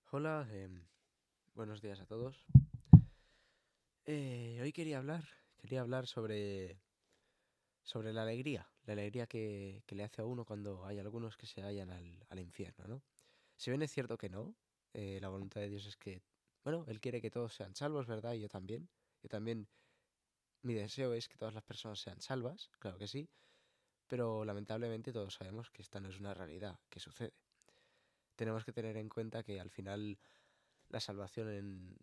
Hola, buenos días a todos. Hoy quería hablar sobre la alegría que le hace a uno cuando hay algunos que se vayan al infierno, ¿no? Si bien es cierto que no, la voluntad de Dios es que, bueno, Él quiere que todos sean salvos, ¿verdad? Y yo también, mi deseo es que todas las personas sean salvas, claro que sí, pero lamentablemente todos sabemos que esta no es una realidad, que sucede. Tenemos que tener en cuenta que al final la salvación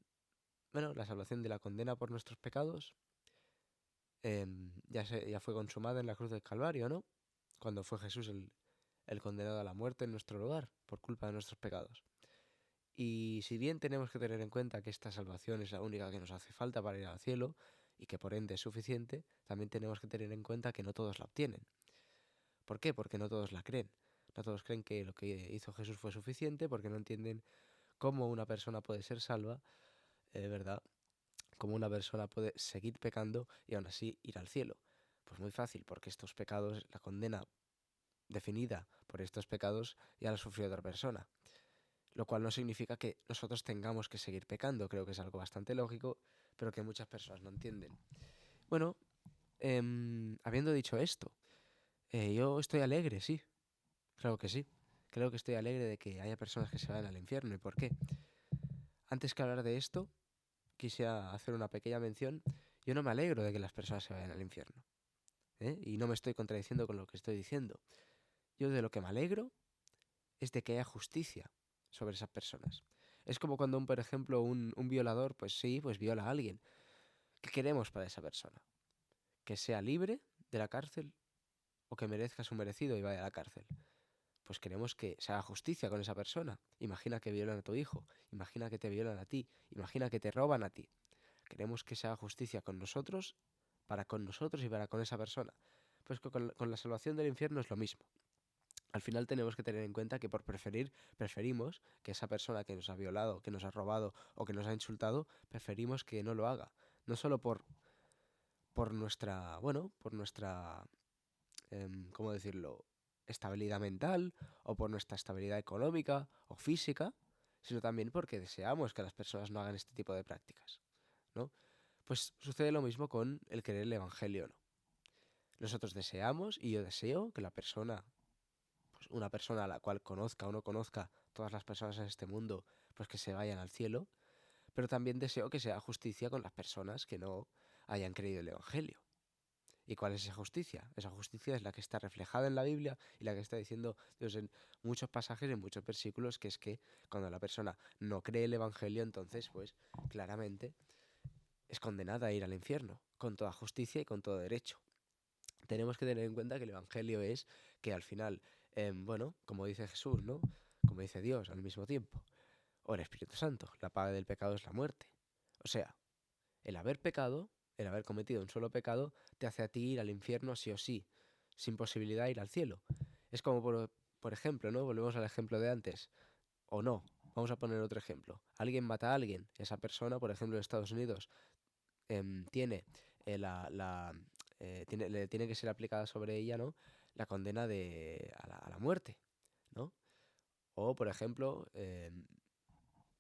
la salvación de la condena por nuestros pecados ya fue consumada en la cruz del Calvario, ¿no? Cuando fue Jesús el condenado a la muerte en nuestro lugar por culpa de nuestros pecados. Y si bien tenemos que tener en cuenta que esta salvación es la única que nos hace falta para ir al cielo y que por ende es suficiente, también tenemos que tener en cuenta que no todos la obtienen. ¿Por qué? Porque no todos la creen. No todos creen que lo que hizo Jesús fue suficiente porque no entienden cómo una persona puede ser salva, ¿verdad? Cómo una persona puede seguir pecando y aún así ir al cielo. Pues muy fácil, porque estos pecados, la condena definida por estos pecados ya la sufrió otra persona. Lo cual no significa que nosotros tengamos que seguir pecando, creo que es algo bastante lógico, pero que muchas personas no entienden. Bueno, habiendo dicho esto, yo estoy alegre, sí, claro que sí. Creo que estoy alegre de que haya personas que se vayan al infierno. ¿Y por qué? Antes que hablar de esto, quisiera hacer una pequeña mención. Yo no me alegro de que las personas se vayan al infierno, ¿eh? Y no me estoy contradiciendo con lo que estoy diciendo. Yo de lo que me alegro es de que haya justicia sobre esas personas. Es como cuando, por ejemplo, un violador, pues sí, pues viola a alguien. ¿Qué queremos para esa persona? ¿Que sea libre de la cárcel o que merezca su merecido y vaya a la cárcel? Pues queremos que se haga justicia con esa persona. Imagina que violan a tu hijo, imagina que te violan a ti, imagina que te roban a ti. Queremos que se haga justicia con nosotros, para con nosotros y para con esa persona. Pues con la salvación del infierno es lo mismo. Al final tenemos que tener en cuenta que preferimos que esa persona que nos ha violado, que nos ha robado o que nos ha insultado, preferimos que no lo haga. No solo por nuestra, bueno, por nuestra, ¿cómo decirlo?, estabilidad mental o por nuestra estabilidad económica o física, sino también porque deseamos que las personas no hagan este tipo de prácticas, ¿no? Pues sucede lo mismo con el creer el Evangelio, ¿no? Nosotros deseamos y yo deseo que la persona, pues una persona a la cual conozca o no conozca todas las personas en este mundo, pues que se vayan al cielo, pero también deseo que se haga justicia con las personas que no hayan creído el Evangelio. ¿Y cuál es esa justicia? Esa justicia es la que está reflejada en la Biblia y la que está diciendo Dios en muchos pasajes, en muchos versículos, que es que cuando la persona no cree el Evangelio, entonces, pues claramente es condenada a ir al infierno, con toda justicia y con todo derecho. Tenemos que tener en cuenta que el Evangelio es que al final, bueno, como dice Jesús, ¿no? Como dice Dios al mismo tiempo, o el Espíritu Santo, la paga del pecado es la muerte. O sea, el haber pecado, el haber cometido un solo pecado, te hace a ti ir al infierno sí o sí, sin posibilidad de ir al cielo. Es como, por ejemplo, ¿no? Volvemos al ejemplo de antes. O no, vamos a poner otro ejemplo. Alguien mata a alguien. Esa persona, por ejemplo, en Estados Unidos, tiene le tiene que ser aplicada sobre ella, ¿no? La condena a la muerte, ¿no? O, por ejemplo,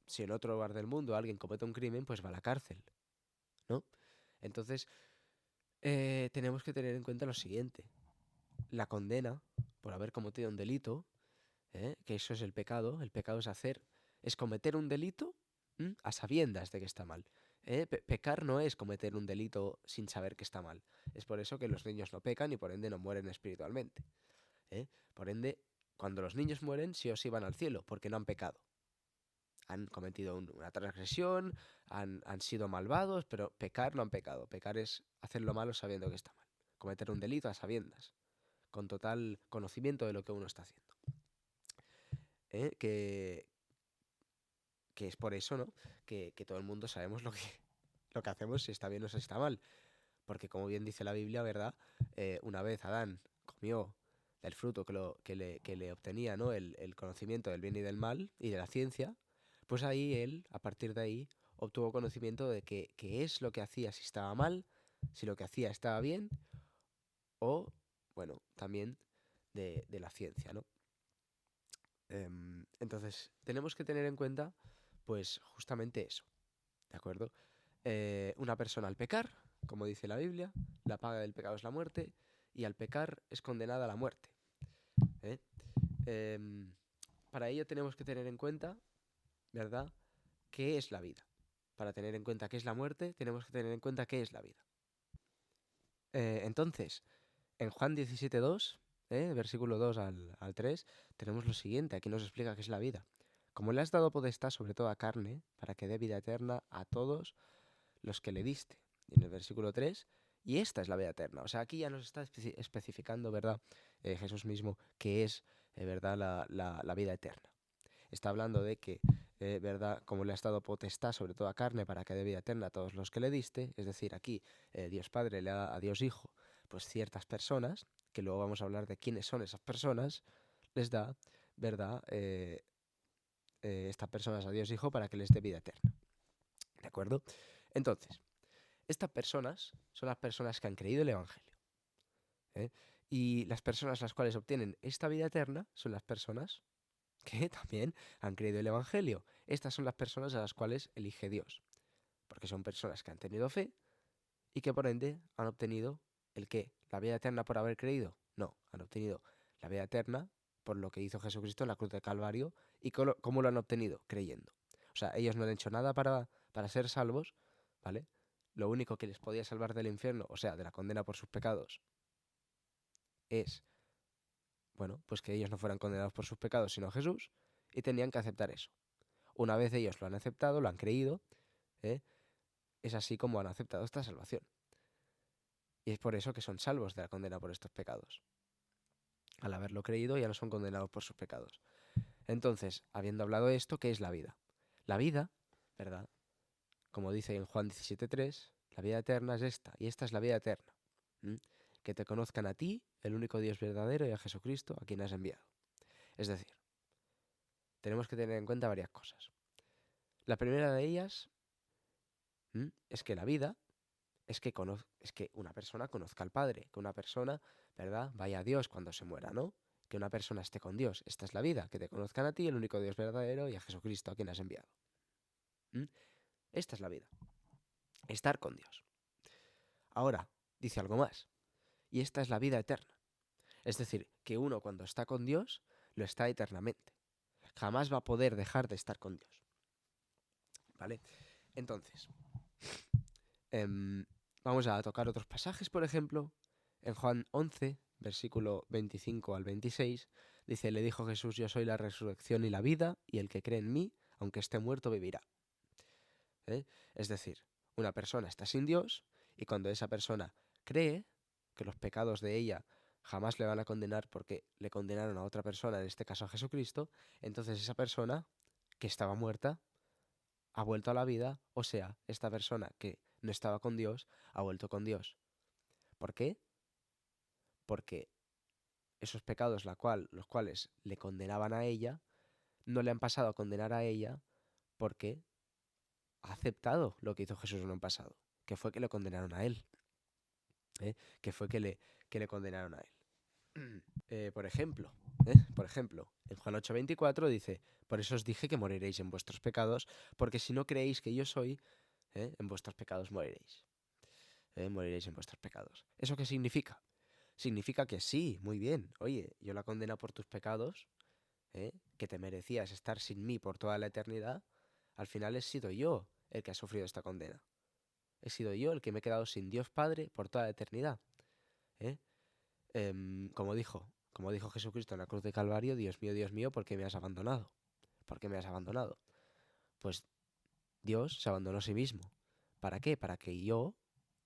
si en otro lugar del mundo alguien comete un crimen, pues va a la cárcel, ¿no? Entonces, tenemos que tener en cuenta lo siguiente. La condena por haber cometido un delito, que eso es el pecado es cometer un delito a sabiendas de que está mal. Pecar no es cometer un delito sin saber que está mal. Es por eso que los niños no pecan y por ende no mueren espiritualmente. Por ende, cuando los niños mueren, sí o sí van al cielo, porque no han pecado. Han cometido una transgresión, han sido malvados, pero pecar no han pecado. Pecar es hacer lo malo sabiendo que está mal. Cometer un delito a sabiendas, con total conocimiento de lo que uno está haciendo. ¿Eh? Que es por eso, ¿no? Que todo el mundo sabemos lo que hacemos, si está bien o si está mal. Porque como bien dice la Biblia, ¿verdad? Una vez Adán comió del fruto que le obtenía, ¿no? El conocimiento del bien y del mal y de la ciencia, pues ahí él, a partir de ahí, obtuvo conocimiento de qué es lo que hacía, si estaba mal, si lo que hacía estaba bien, o, bueno, también de la ciencia, ¿no? Entonces, tenemos que tener en cuenta Pues justamente eso, ¿de acuerdo? Una persona al pecar, como dice la Biblia, la paga del pecado es la muerte, y al pecar es condenada a la muerte. ¿eh? Em, para ello tenemos que tener en cuenta, ¿verdad?, qué es la vida. Para tener en cuenta qué es la muerte, tenemos que tener en cuenta qué es la vida. Entonces, en Juan 17:2, versículo 2 al 3, tenemos lo siguiente. Aquí nos explica qué es la vida. Como le has dado potestad sobre toda carne, para que dé vida eterna a todos los que le diste. Y en el versículo 3, y esta es la vida eterna. O sea, aquí ya nos está especificando, ¿verdad? Jesús mismo, qué es, ¿verdad?, la vida eterna. Está hablando de que, ¿verdad?, como le has dado potestad sobre toda carne para que dé vida eterna a todos los que le diste, es decir, aquí Dios Padre le da a Dios Hijo, pues ciertas personas, que luego vamos a hablar de quiénes son esas personas, les da, ¿verdad?, estas personas a Dios Hijo para que les dé vida eterna. ¿De acuerdo? Entonces, estas personas son las personas que han creído el Evangelio. ¿eh? Y las personas las cuales obtienen esta vida eterna son las personas que también han creído el Evangelio. Estas son las personas a las cuales elige Dios. Porque son personas que han tenido fe y que por ende han obtenido ¿el qué? ¿La vida eterna por haber creído? No, han obtenido la vida eterna por lo que hizo Jesucristo en la cruz de Calvario. ¿Y cómo lo han obtenido? Creyendo. O sea, ellos no han hecho nada para ser salvos, ¿vale? Lo único que les podía salvar del infierno, o sea, de la condena por sus pecados, es, bueno, pues que ellos no fueran condenados por sus pecados, sino Jesús, y tenían que aceptar eso. Una vez ellos lo han aceptado, lo han creído, ¿eh? Es así como han aceptado esta salvación. Y es por eso que son salvos de la condena por estos pecados. Al haberlo creído ya no son condenados por sus pecados. Entonces, habiendo hablado de esto, ¿qué es la vida? La vida, ¿verdad? Como dice en Juan 17:3, la vida eterna es esta, y esta es la vida eterna. ¿m? Que te conozcan a ti, el único Dios verdadero, y a Jesucristo, a quien has enviado. Es decir, tenemos que tener en cuenta varias cosas. La primera de ellas es que la vida es que una persona conozca al Padre, que una persona, ¿verdad?, vaya a Dios cuando se muera, ¿no? Que una persona esté con Dios. Esta es la vida, que te conozcan a ti, el único Dios verdadero, y a Jesucristo, a quien has enviado. ¿Mm? Esta es la vida. Estar con Dios. Ahora, dice algo más. Y esta es la vida eterna. Es decir, que uno cuando está con Dios, lo está eternamente. Jamás va a poder dejar de estar con Dios. ¿Vale? Entonces, vamos a tocar otros pasajes, por ejemplo. En Juan 11, versículo 25 al 26, dice, le dijo Jesús, yo soy la resurrección y la vida, y el que cree en mí, aunque esté muerto, vivirá. Es decir, una persona está sin Dios, y cuando esa persona cree que los pecados de ella jamás le van a condenar porque le condenaron a otra persona, en este caso a Jesucristo, entonces esa persona que estaba muerta ha vuelto a la vida, o sea, esta persona que no estaba con Dios ha vuelto con Dios. ¿Por qué? Porque esos pecados los cuales le condenaban a ella, no le han pasado a condenar a ella porque ha aceptado lo que hizo Jesús en un pasado, que fue que le condenaron a él, que fue que le condenaron a él. Por ejemplo, en Juan 8:24 dice, por eso os dije que moriréis en vuestros pecados, porque si no creéis que yo soy, en vuestros pecados moriréis. Moriréis en vuestros pecados. ¿Eso qué significa? Significa que sí, muy bien. Oye, yo la condena por tus pecados, que te merecías estar sin mí por toda la eternidad, al final he sido yo el que ha sufrido esta condena. He sido yo el que me he quedado sin Dios Padre por toda la eternidad. ¿eh? Como dijo Jesucristo en la cruz de Calvario, Dios mío, ¿por qué me has abandonado? ¿Por qué me has abandonado? Pues Dios se abandonó a sí mismo. ¿Para qué? Para que yo,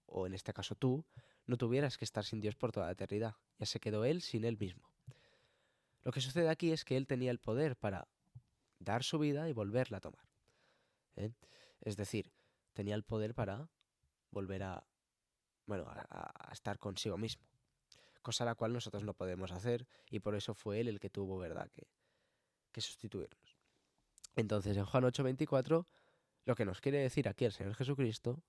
o en este caso tú, no tuvieras que estar sin Dios por toda la eternidad. Ya se quedó él sin él mismo. Lo que sucede aquí es que él tenía el poder para dar su vida y volverla a tomar. ¿eh? Es decir, tenía el poder para volver a estar consigo mismo. Cosa la cual nosotros no podemos hacer y por eso fue él el que tuvo, ¿verdad?, que sustituirnos. Entonces, en Juan 8:24, lo que nos quiere decir aquí el Señor Jesucristo,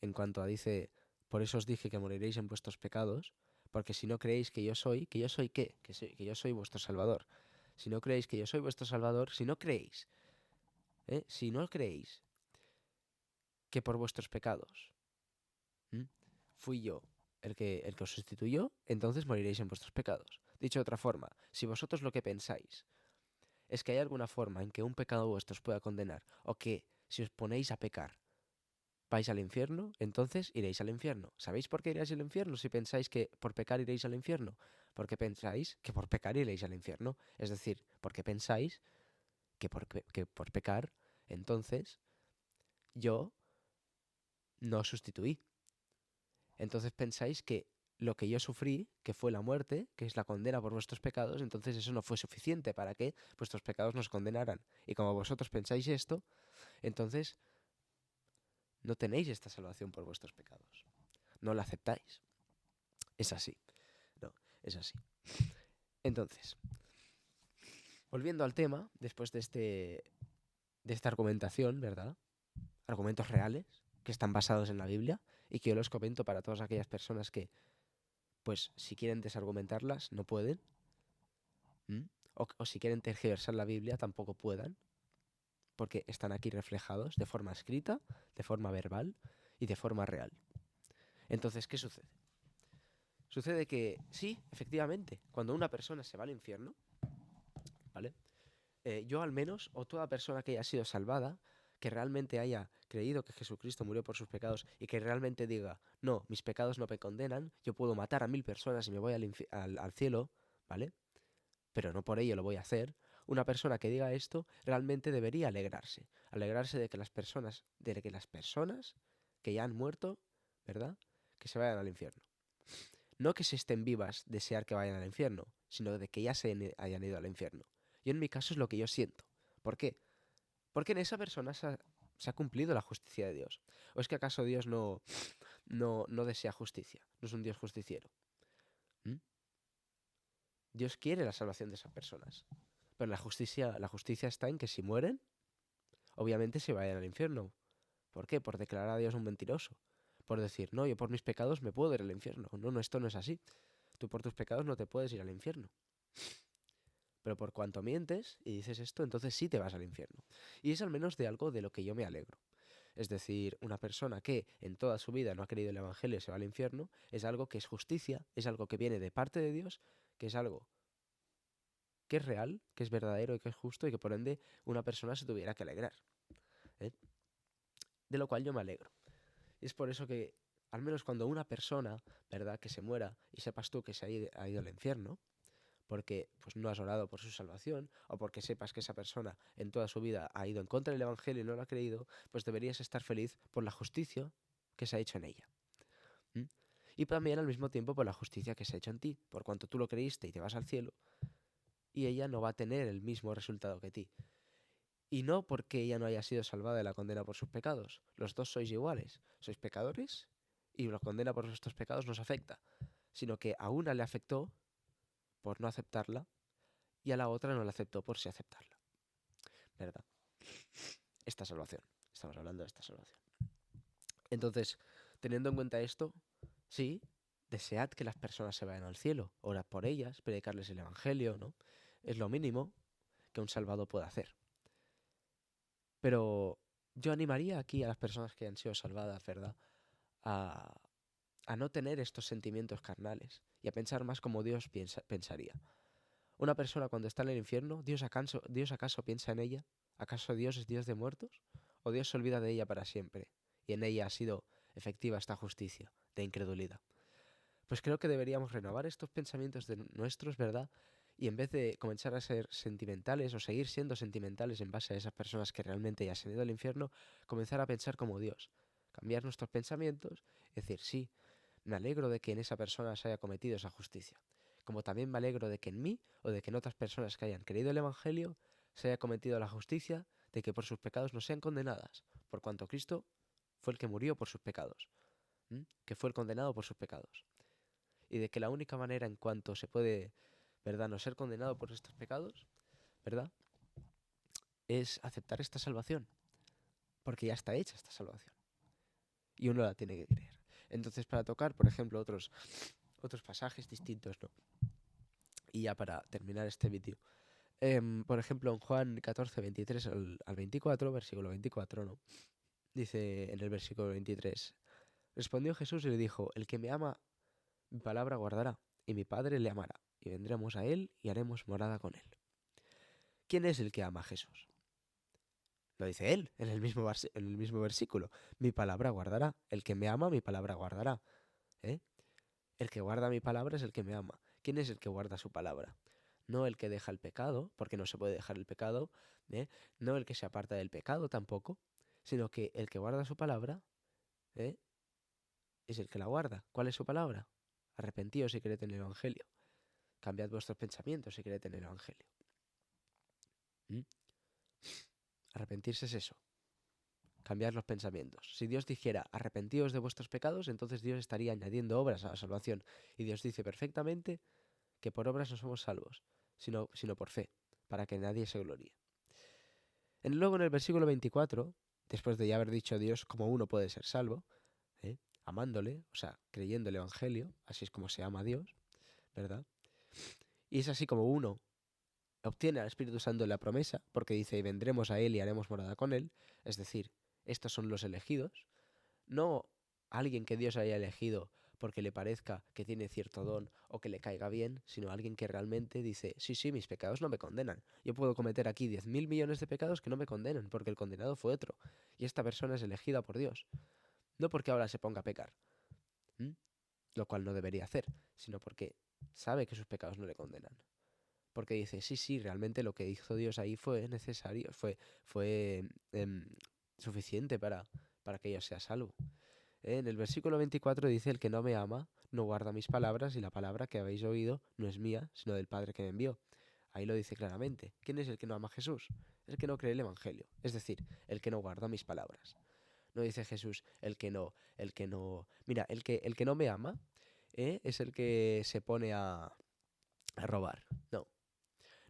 en cuanto a dice, por eso os dije que moriréis en vuestros pecados, porque si no creéis que yo soy ¿qué? Que yo soy vuestro Salvador. Si no creéis que yo soy vuestro Salvador, si no creéis Si no creéis que por vuestros pecados fui yo el que os sustituyó, entonces moriréis en vuestros pecados. Dicho de otra forma, si vosotros lo que pensáis es que hay alguna forma en que un pecado vuestro os pueda condenar, o que si os ponéis a pecar vais al infierno, entonces iréis al infierno. ¿Sabéis por qué iréis al infierno si pensáis que por pecar iréis al infierno? Porque pensáis que por pecar iréis al infierno. Es decir, porque pensáis que por pecar, entonces yo no os sustituí. Entonces pensáis que lo que yo sufrí, que fue la muerte, que es la condena por vuestros pecados, entonces eso no fue suficiente para que vuestros pecados nos condenaran. Y como vosotros pensáis esto, entonces no tenéis esta salvación por vuestros pecados. No la aceptáis. Es así. No, es así. Entonces, volviendo al tema, después de esta argumentación, ¿verdad? Argumentos reales que están basados en la Biblia y que yo los comento para todas aquellas personas que, pues, si quieren desargumentarlas, no pueden. O si quieren tergiversar la Biblia, tampoco puedan, porque están aquí reflejados de forma escrita, de forma verbal y de forma real. Entonces, ¿qué sucede? Sucede que, sí, efectivamente, cuando una persona se va al infierno, ¿vale? Yo al menos, o toda persona que haya sido salvada, que realmente haya creído que Jesucristo murió por sus pecados y que realmente diga, no, mis pecados no me condenan, yo puedo matar a 1000 personas y me voy al cielo, ¿vale? Pero no por ello lo voy a hacer. Una persona que diga esto realmente debería alegrarse de que las personas que ya han muerto, ¿verdad? Que se vayan al infierno. No que si estén vivas desear que vayan al infierno, sino de que ya hayan ido al infierno. Y en mi caso es lo que yo siento. ¿Por qué? Porque en esa persona se ha cumplido la justicia de Dios. ¿O es que acaso Dios no desea justicia? No es un Dios justiciero. ¿Mm? Dios quiere la salvación de esas personas. Pero la justicia está en que si mueren, obviamente se vayan al infierno. ¿Por qué? Por declarar a Dios un mentiroso. Por decir, no, yo por mis pecados me puedo ir al infierno. No, no, esto no es así. Tú por tus pecados no te puedes ir al infierno. Pero por cuanto mientes y dices esto, entonces sí te vas al infierno. Y es al menos de algo de lo que yo me alegro. Es decir, una persona que en toda su vida no ha creído el Evangelio y se va al infierno, es algo que es justicia, es algo que viene de parte de Dios, que es algo que es real, que es verdadero y que es justo y que por ende una persona se tuviera que alegrar. ¿eh? De lo cual yo me alegro. Y es por eso que, al menos cuando una persona, ¿verdad?, que se muera y sepas tú que se ha ido al infierno, porque pues no has orado por su salvación, o porque sepas que esa persona en toda su vida ha ido en contra del Evangelio y no lo ha creído, pues deberías estar feliz por la justicia que se ha hecho en ella. ¿Mm? Y también al mismo tiempo por la justicia que se ha hecho en ti, por cuanto tú lo creíste y te vas al cielo, y ella no va a tener el mismo resultado que ti. Y no porque ella no haya sido salvada de la condena por sus pecados. Los dos sois iguales. Sois pecadores y la condena por vuestros pecados nos afecta. Sino que a una le afectó por no aceptarla y a la otra no la aceptó por sí aceptarla. ¿Verdad? Esta salvación. Estamos hablando de esta salvación. Entonces, teniendo en cuenta esto, sí, desead que las personas se vayan al cielo. Orad por ellas, predicarles el Evangelio, ¿no? Es lo mínimo que un salvado puede hacer. Pero yo animaría aquí a las personas que han sido salvadas, ¿verdad?, a, a no tener estos sentimientos carnales y a pensar más como Dios pensaría. Una persona cuando está en el infierno, ¿Dios acaso piensa en ella? ¿Acaso Dios es Dios de muertos? ¿O Dios se olvida de ella para siempre? Y en ella ha sido efectiva esta justicia de incredulidad. Pues creo que deberíamos renovar estos pensamientos de nuestros, ¿verdad? Y en vez de comenzar a ser sentimentales o seguir siendo sentimentales en base a esas personas que realmente ya se han ido al infierno, comenzar a pensar como Dios. Cambiar nuestros pensamientos y decir, sí, me alegro de que en esa persona se haya cometido esa justicia. Como también me alegro de que en mí o de que en otras personas que hayan creído el Evangelio se haya cometido la justicia de que por sus pecados no sean condenadas, por cuanto Cristo fue el que murió por sus pecados, que fue el condenado por sus pecados. Y de que la única manera en cuanto se puede, ¿verdad?, no ser condenado por estos pecados, ¿verdad?, es aceptar esta salvación, porque ya está hecha esta salvación. Y uno la tiene que creer. Entonces, para tocar, por ejemplo, otros pasajes distintos, ¿no? Y ya para terminar este vídeo, Por ejemplo, en Juan 14, 23 al 24, versículo 24, ¿no? Dice en el versículo 23, respondió Jesús y le dijo, el que me ama, mi palabra guardará, y mi Padre le amará, y vendremos a él y haremos morada con él. ¿Quién es el que ama a Jesús? Lo dice él en el mismo versículo. Mi palabra guardará. El que me ama, mi palabra guardará. ¿Eh? El que guarda mi palabra es el que me ama. ¿Quién es el que guarda su palabra? No el que deja el pecado, porque no se puede dejar el pecado. ¿Eh? No el que se aparta del pecado tampoco, sino que el que guarda su palabra, ¿eh? es el que la guarda. ¿Cuál es su palabra? Arrepentíos si queréis en el Evangelio. Cambiad vuestros pensamientos si queréis en el Evangelio. ¿Mm? Arrepentirse es eso. Cambiar los pensamientos. Si Dios dijera arrepentíos de vuestros pecados, entonces Dios estaría añadiendo obras a la salvación. Y Dios dice perfectamente que por obras no somos salvos, sino por fe, para que nadie se gloríe. Luego en el versículo 24, después de ya haber dicho a Dios cómo uno puede ser salvo, amándole, o sea, creyendo el Evangelio, así es como se ama a Dios, ¿verdad? Y es así como uno obtiene al Espíritu Santo la promesa, porque dice, y vendremos a Él y haremos morada con Él, es decir, estos son los elegidos, no alguien que Dios haya elegido porque le parezca que tiene cierto don o que le caiga bien, sino alguien que realmente dice, sí, sí, mis pecados no me condenan. Yo puedo cometer aquí 10.000 millones de pecados que no me condenan, porque el condenado fue otro. Y esta persona es elegida por Dios. No porque ahora se ponga a pecar, ¿m? Lo cual no debería hacer, sino porque sabe que sus pecados no le condenan. Porque dice, sí, sí, realmente lo que hizo Dios ahí fue necesario, fue suficiente para que yo sea salvo. En el versículo 24 dice, el que no me ama no guarda mis palabras y la palabra que habéis oído no es mía, sino del Padre que me envió. Ahí lo dice claramente. ¿Quién es el que no ama a Jesús? El que no cree el Evangelio, es decir, el que no guarda mis palabras. No dice Jesús, Mira, el que no me ama es el que se pone a robar. No.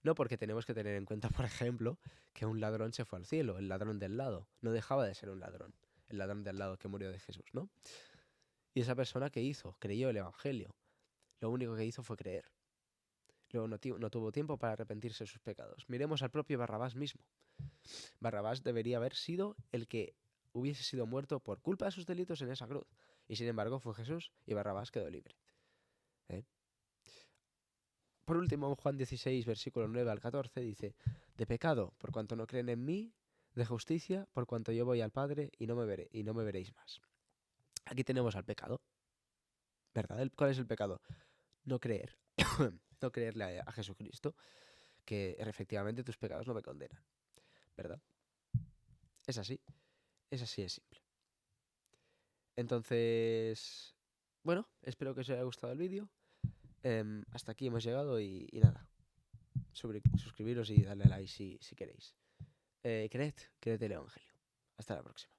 No, porque tenemos que tener en cuenta, por ejemplo, que un ladrón se fue al cielo, el ladrón del lado. No dejaba de ser un ladrón, el ladrón del lado que murió de Jesús, ¿no? Y esa persona, ¿qué hizo? Creyó el Evangelio. Lo único que hizo fue creer. Luego no tuvo tiempo para arrepentirse de sus pecados. Miremos al propio Barrabás mismo. Barrabás debería haber sido el que hubiese sido muerto por culpa de sus delitos en esa cruz. Y sin embargo fue Jesús y Barrabás quedó libre. ¿Eh? Por último, en Juan 16, versículo 9 al 14, dice, de pecado, por cuanto no creen en mí, de justicia, por cuanto yo voy al Padre y no me veréis más. Aquí tenemos al pecado, ¿verdad? ¿Cuál es el pecado? No creer. No creerle a Jesucristo, que efectivamente tus pecados no me condenan, ¿verdad? Es así, es simple. Entonces, bueno, espero que os haya gustado el vídeo. Hasta aquí hemos llegado y nada, suscribiros y darle like si queréis. Creed el Evangelio. Hasta la próxima.